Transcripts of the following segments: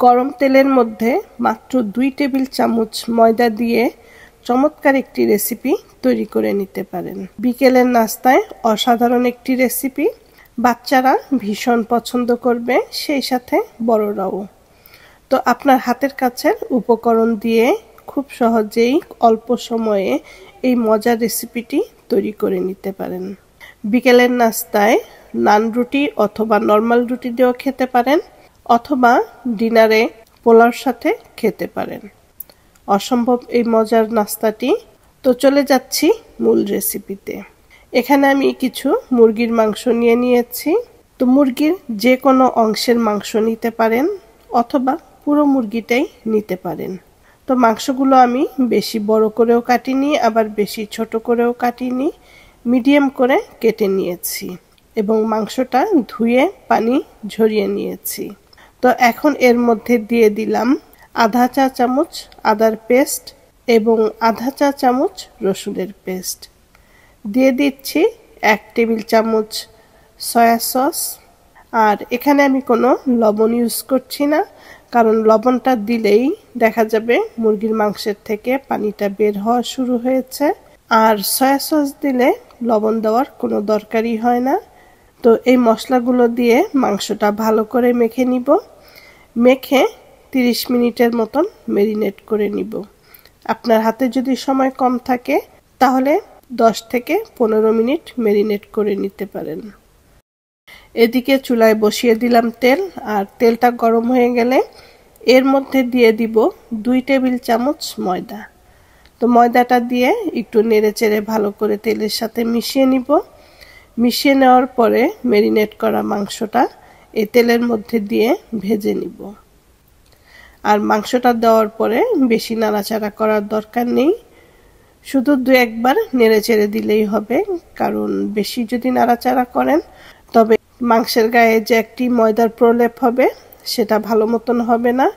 গরম তেলের মধ্যে মাত্র 2 টেবিল চামচ ময়দা দিয়ে চমৎকার একটি রেসিপি তৈরি করে নিতে পারেন। বিকেলের নাস্তায় অসাধারণ একটি রেসিপি, বাচ্চারা ভীষণ পছন্দ করবে, সেই সাথে বড়রাও। তো আপনার হাতের কাছের উপকরণ দিয়ে খুব সহজেই অল্প সময়ে এই মজার রেসিপিটি তৈরি করে নিতে পারেন। বিকেলের নাস্তায় নান রুটি অথবা নরমাল রুটি দিয়েও খেতে পারেন, অথবা ডিনারে পোলাওর সাথে খেতে পারেন। অসম্ভব এই মজার নাস্তাটি। তো চলে যাচ্ছি মূল রেসিপিতে। এখানে আমি কিছু মুরগির মাংস নিয়ে নিয়েছি। তো মুরগির যে কোনো অংশের মাংস নিতে পারেন, অথবা পুরো মুরগিটাই নিতে পারেন। তো মাংসগুলো আমি বেশি বড় করেও কাটিনি, আবার বেশি ছোট করেও কাটিনি, মিডিয়াম করে কেটে নিয়েছি এবং মাংসটা ধুয়ে পানি ঝরিয়ে নিয়েছি। তো এখন এর মধ্যে দিয়ে দিলাম আধা চা চামচ আদার পেস্ট এবং আধা চা চামচ রসুনের পেস্ট। দিয়ে দিচ্ছি 1 টেবিল চামচ সয়া সস। আর এখানে আমি কোনো লবণ ইউজ করছি না, কারণ লবণটা দিলেই দেখা যাবে মুরগির মাংসের থেকে পানিটা বের হওয়া শুরু হয়েছে। আর সয়া সস দিলে লবণ দেওয়ার কোনো দরকারই হয় না। তো এই মশলাগুলো দিয়ে মাংসটা ভালো করে মেখে নিব। মেখে 30 মিনিটের মতন ম্যারিনেট করে নিব। আপনার হাতে যদি সময় কম থাকে তাহলে 10 থেকে 15 মিনিট ম্যারিনেট করে নিতে পারেন। এদিকে চুলায় বসিয়ে দিলাম তেল, আর তেলটা গরম হয়ে গেলে এর মধ্যে দিয়ে দিব 2 টেবিল চামচ ময়দা। তো ময়দাটা দিয়ে একটু নেড়েচেড়ে ভালো করে তেলের সাথে মিশিয়ে নিব। মিশিয়ে নেওয়ার পরে ম্যারিনেট করা মাংসটা এই তেলের মধ্যে দিয়ে ভেজে নিব। আর মাংসটা দেওয়ার পরে বেশি নাড়াচাড়া করার দরকার নেই, শুধু 2-1 বার নেড়েচেড়ে দিলেই হবে। কারণ বেশি যদি নাড়াচাড়া করেন তবে মাংসের গায়ে যে একটি ময়দার প্রলেপ হবে সেটা ভালো মতন হবে না।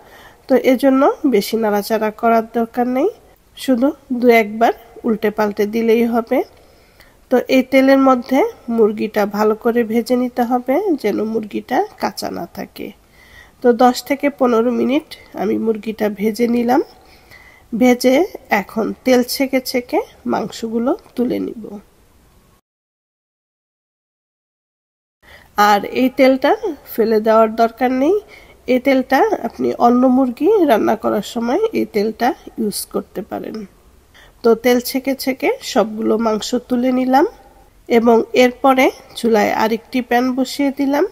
তো এজন্য বেশি নাড়াচাড়া করার দরকার নেই, শুধু 2-1 বার উল্টে পাল্টে দিলেই হবে। তো এই তেলের মধ্যে মুরগিটা ভালো করে ভেজে নিতে হবে, যেন মুরগিটা কাঁচা না থাকে। তো 10 থেকে 15 মিনিট আমি মুরগিটা ভেজে নিলাম। ভেজে এখন তেল ছেঁকে ছেঁকে মাংসগুলো তুলে নিব। আর এই তেলটা ফেলে দেওয়ার দরকার নেই। এই তেলটা আপনি অন্য মুরগি রান্না করার সময় এই তেলটা ইউজ করতে পারেন। তো তেল ছেঁকে ছেঁকে সবগুলো মাংস তুলে নিলাম এবং এরপরে চুলায় আরেকটি প্যান বসিয়ে দিলাম।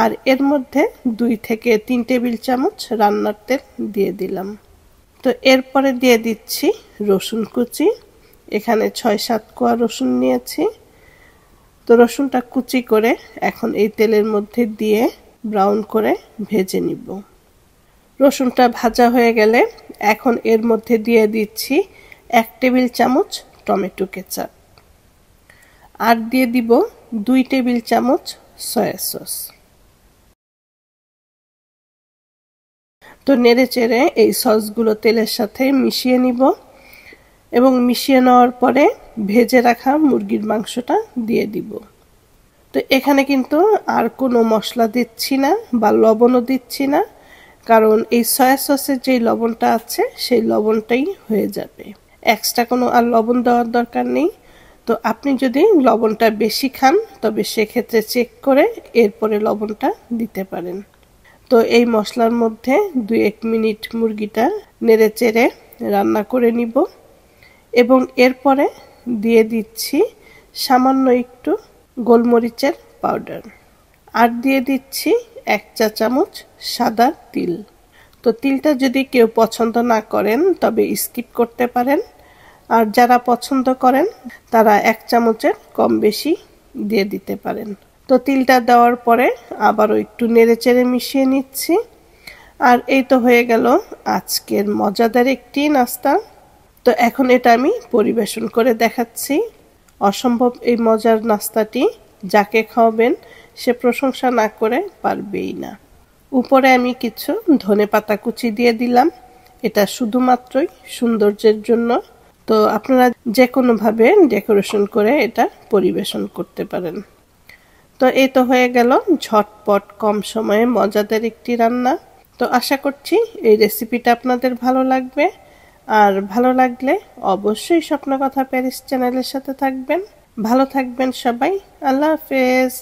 আর এর মধ্যে 2 থেকে 3 টেবিল চামচ রান্নার তেল দিয়ে দিলাম। তো এরপরে দিয়ে দিচ্ছি রসুন কুচি। এখানে 6-7 কোয়া রসুন নিয়েছি। তো রসুনটা কুচি করে এখন এই তেলের মধ্যে দিয়ে ব্রাউন করে ভেজে নিব। রসুনটা ভাজা হয়ে গেলে এখন এর মধ্যে দিয়ে দিচ্ছি 1 টেবিল চামচ টমেটো কেচাপ। আর দিয়ে দিব 2 টেবিল চামচ সয়া সস। তো নেড়েচেড়ে এই সসগুলো তেলের সাথে মিশিয়ে নিব এবং মিশিয়ে নেওয়ার পরে ভেজে রাখা মুরগির মাংসটা দিয়ে দিব। তো এখানে কিন্তু আর কোনো মশলা দিচ্ছি না বা লবণও দিচ্ছি না, কারণ এই সয়া সসের যেই লবণটা আছে সেই লবণটাই হয়ে যাবে। এক্সট্রা কোনো আর লবণ দেওয়ার দরকার নেই। তো আপনি যদি লবণটা বেশি খান তবে সেক্ষেত্রে চেক করে এরপরে লবণটা দিতে পারেন। তো এই মশলার মধ্যে 2-1 মিনিট মুরগিটা নেড়েচেড়ে রান্না করে নিব এবং এরপরে দিয়ে দিচ্ছি সামান্য একটু গোলমরিচের পাউডার। আর দিয়ে দিচ্ছি 1 চা চামচ সাদা তিল। তো তিলটা যদি কেউ পছন্দ না করেন তবে স্কিপ করতে পারেন, আর যারা পছন্দ করেন তারা 1 চামচের কম বেশি দিয়ে দিতে পারেন। তো তিলটা দেওয়ার পরে আবারও একটু নেড়েচেড়ে মিশিয়ে নিচ্ছি। আর এই তো হয়ে গেল আজকের মজাদার একটি নাস্তা। তো এখন এটা আমি পরিবেশন করে দেখাচ্ছি। অসম্ভব এই মজার নাস্তাটি যাকে খাওয়াবেন সে প্রশংসা না করে পারবেই না। উপরে আমি কিছু ধনেপাতা কুচি দিয়ে দিলাম, এটা শুধুমাত্রই সৌন্দর্যের জন্য। তো আপনারা যে কোনোভাবে ডেকোরেশন করে এটা পরিবেশন করতে পারেন। তো এই তো হয়ে গেল ঝটপট কম সময়ে মজাদার একটি রান্না। তো আশা করছি এই রেসিপিটা আপনাদের ভালো লাগবে। আর ভালো লাগলে অবশ্যই স্বপ্নকথা প্যারিস চ্যানেলের সাথে থাকবেন। ভালো থাকবেন সবাই। আল্লাহ হাফেজ।